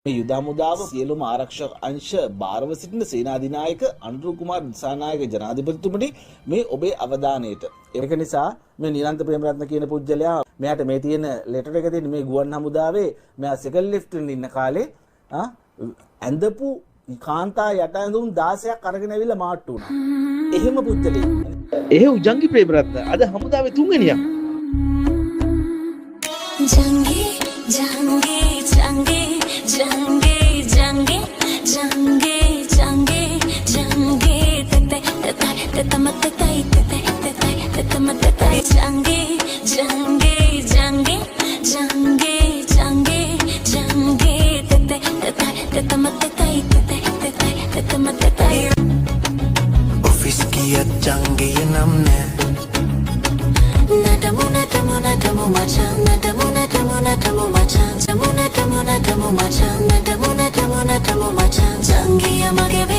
මේ යුද හමුදාව සියලුම ආරක්ෂක අංශ භාරව සිටින සේනාධිනායක අනුර කුමාර දිසානායක ජනාධිපතිතුමනි මේ ඔබේ අවධානයට. ඒක නිසා මේ නිරන්ත ප්‍රේමරත්න කියන පුජ්‍යලයා මෙයාට මේ තියෙන ලෙටර් එක තියෙන මේ ගුවන් හමුදාවේ මෙයා සෙකන්ඩ් ලිෆ්ට් ඉන්න කාලේ ඇඳපු කාන්තා යට ඇඳුම් 16ක් අරගෙන ඇවිල්ලා මාට්ටු වුණා. එහෙම පුජ්‍යලෙක්. එහෙ උජංගි ප්‍රේමරත්න අද හමුදාවේ තුන්වෙනියා. जंगे जंगे जंगे जंगे जंगे जंगे जंगे जंगे तते तते तते मत तते तते तते तते मत तते जंगे जंगे जंगे जंगे जंगे जंगे तते तते तते मत तते तते तते तते मत तते ऑफिस की जंगे नमने nadamu nadamu nadamu macam nadamu nadamu nadamu macam nadamu nadamu nadamu macam nadamu nadamu nadamu macam jangi amage